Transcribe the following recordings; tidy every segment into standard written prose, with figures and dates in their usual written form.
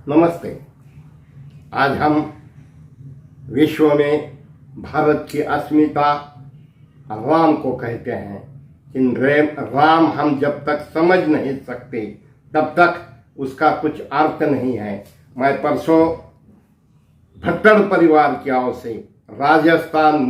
नमस्ते। आज हम विश्व में भारत की अस्मिता राम को कहते हैं। इन राम हम जब तक समझ नहीं सकते तब तक उसका कुछ अर्थ नहीं है। मैं परसों भट्टर परिवार की ओर से राजस्थान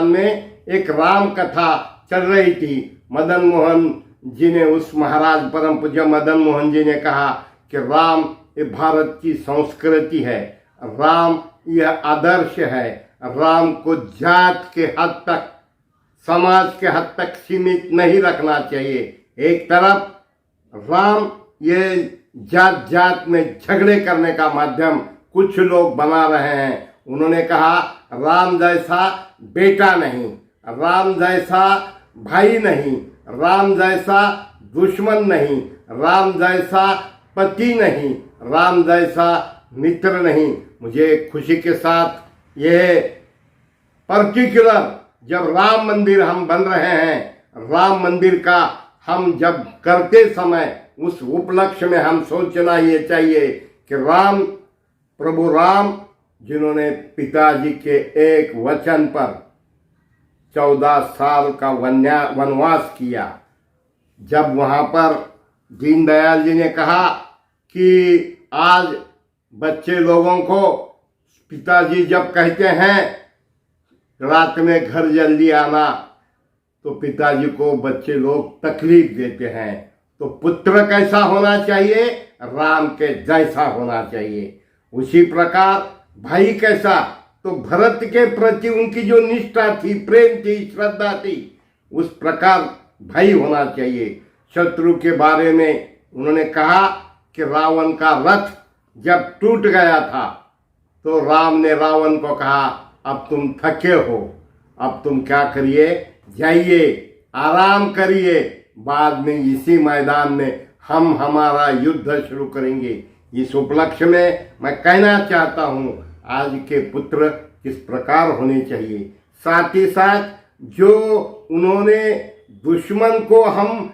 में एक राम कथा चल रही थी। मदन मोहन जी ने, उस महाराज परम पूज्य मदन मोहन जी ने कहा कि राम ये भारत की संस्कृति है, राम यह आदर्श है। राम को जात के हद तक, समाज के हद तक सीमित नहीं रखना चाहिए। एक तरफ राम ये जात जात में झगड़े करने का माध्यम कुछ लोग बना रहे हैं। उन्होंने कहा राम जैसा बेटा नहीं, राम जैसा भाई नहीं, राम जैसा दुश्मन नहीं, राम जैसा पति नहीं, राम जैसा मित्र नहीं। मुझे खुशी के साथ यह पर्टिकुलर, जब राम मंदिर हम बन रहे हैं, राम मंदिर का हम जब करते समय उस उपलक्ष्य में हम सोचना ये चाहिए कि राम, प्रभु राम जिन्होंने पिताजी के एक वचन पर 14 साल का वनवास किया, जब वहाँ पर दीनदयाल जी ने कहा कि आज बच्चे लोगों को पिताजी जब कहते हैं रात में घर जल्दी आना, तो पिताजी को बच्चे लोग तकलीफ देते हैं। तो पुत्र कैसा होना चाहिए? राम के जैसा होना चाहिए। उसी प्रकार भाई कैसा? तो भरत के प्रति उनकी जो निष्ठा थी, प्रेम थी, श्रद्धा थी, उस प्रकार भाई होना चाहिए। शत्रु के बारे में उन्होंने कहा कि रावण का रथ जब टूट गया था तो राम ने रावण को कहा अब तुम थके हो, अब तुम क्या करिए, जाइए आराम करिए, बाद में इसी मैदान में हम हमारा युद्ध शुरू करेंगे। इस उपलक्ष्य में मैं कहना चाहता हूँ आज के पुत्र किस प्रकार होने चाहिए। साथ ही साथ जो उन्होंने दुश्मन को हम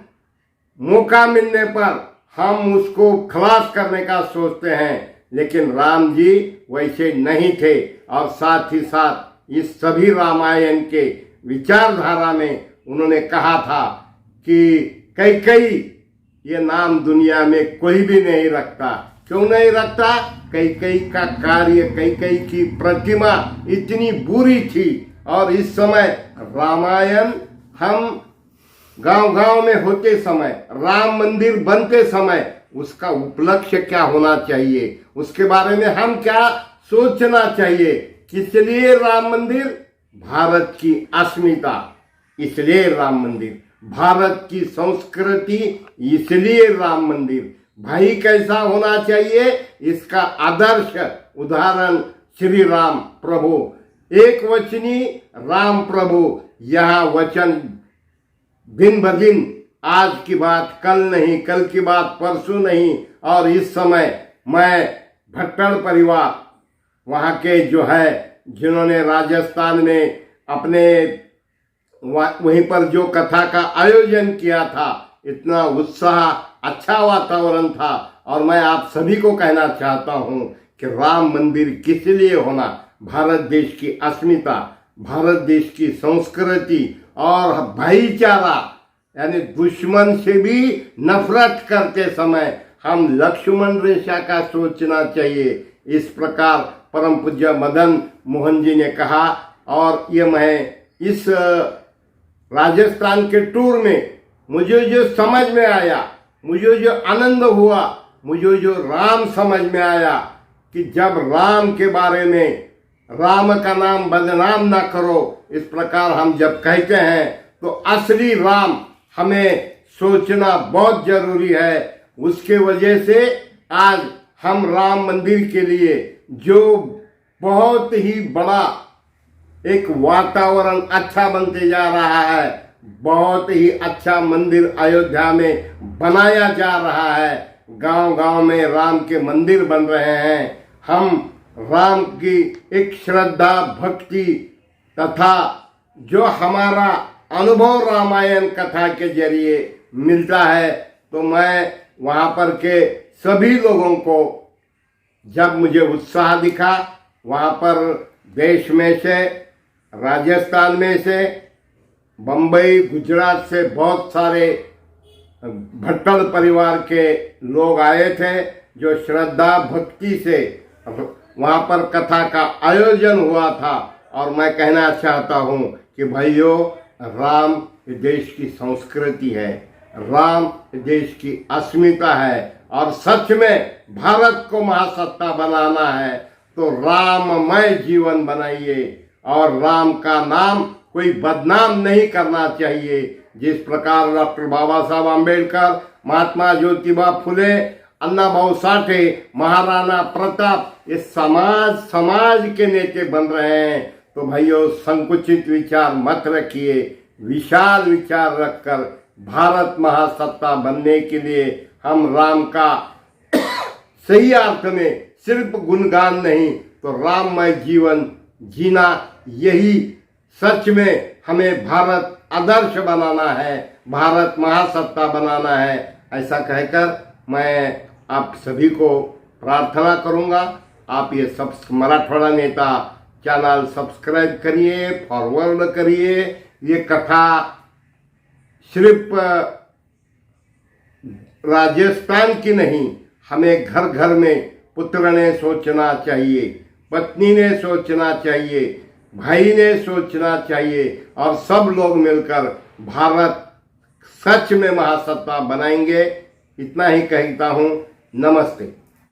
मौका मिलने पर हम उसको खलास करने का सोचते हैं, लेकिन राम जी वैसे नहीं थे। और साथ ही साथ इस सभी रामायण के विचारधारा में उन्होंने कहा था कि कैकेयी ये नाम दुनिया में कोई भी नहीं रखता। क्यों नहीं रखता? कैकेयी का कार्य, कैकेयी की प्रतिमा इतनी बुरी थी। और इस समय रामायण हम गांव-गांव में होते समय, राम मंदिर बनते समय उसका उपलक्ष्य क्या होना चाहिए, उसके बारे में हम क्या सोचना चाहिए। किस लिए राम मंदिर? भारत की अस्मिता, इसलिए राम मंदिर। भारत की संस्कृति, इसलिए राम मंदिर। भाई कैसा होना चाहिए, इसका आदर्श उदाहरण श्री राम प्रभु, एक वचनी राम प्रभु। यह वचन दिन ब दिन, आज की बात कल नहीं, कल की बात परसों नहीं। और इस समय मैं भट्टर परिवार वहाँ के जो है, जिन्होंने राजस्थान में अपने वहीं पर जो कथा का आयोजन किया था, इतना उत्साह, अच्छा वातावरण था। और मैं आप सभी को कहना चाहता हूँ कि राम मंदिर किस लिए होना, भारत देश की अस्मिता, भारत देश की संस्कृति और भाईचारा, यानी दुश्मन से भी नफरत करते समय हम लक्ष्मण रेखा का सोचना चाहिए। इस प्रकार परम पूज्य मदन मोहन जी ने कहा। और ये मैं इस राजस्थान के टूर में मुझे जो समझ में आया, मुझे जो आनंद हुआ, मुझे जो राम समझ में आया कि जब राम के बारे में, राम का नाम बदनाम ना करो, इस प्रकार हम जब कहते हैं तो असली राम हमें सोचना बहुत जरूरी है। उसके वजह से आज हम राम मंदिर के लिए जो बहुत ही बड़ा एक वातावरण अच्छा बनते जा रहा है, बहुत ही अच्छा मंदिर अयोध्या में बनाया जा रहा है। गांव-गांव में राम के मंदिर बन रहे हैं। हम राम की एक श्रद्धा, भक्ति तथा जो हमारा अनुभव रामायण कथा के जरिए मिलता है, तो मैं वहां पर के सभी लोगों को जब मुझे उत्साह दिखा, वहां पर देश में से, राजस्थान में से, बम्बई, गुजरात से बहुत सारे भट्टल परिवार के लोग आए थे, जो श्रद्धा भक्ति से वहां पर कथा का आयोजन हुआ था। और मैं कहना चाहता हूं कि भाइयों, राम देश की संस्कृति है, राम देश की अस्मिता है, और सच में भारत को महासत्ता बनाना है तो राममय जीवन बनाइए, और राम का नाम कोई बदनाम नहीं करना चाहिए। जिस प्रकार डॉक्टर बाबा साहब आम्बेडकर, महात्मा ज्योतिबा फुले, अन्ना भाऊ साठे, महाराणा प्रताप, ये समाज के नेता बन रहे हैं, तो भाइयों संकुचित विचार मत रखिए, विशाल विचार रखकर भारत महासत्ता बनने के लिए हम राम का सही अर्थ में सिर्फ गुणगान नहीं तो राममय जीवन जीना, यही सच में हमें भारत आदर्श बनाना है, भारत महासत्ता बनाना है। ऐसा कहकर मैं आप सभी को प्रार्थना करूंगा, आप ये सब मराठवाड़ा नेता चैनल सब्सक्राइब करिए, फॉरवर्ड करिए। ये कथा सिर्फ राजस्थान की नहीं, हमें घर घर में पुत्र ने सोचना चाहिए, पत्नी ने सोचना चाहिए, भाई ने सोचना चाहिए, और सब लोग मिलकर भारत सच में महासत्ता बनाएंगे। इतना ही कहता हूँ। नमस्ते।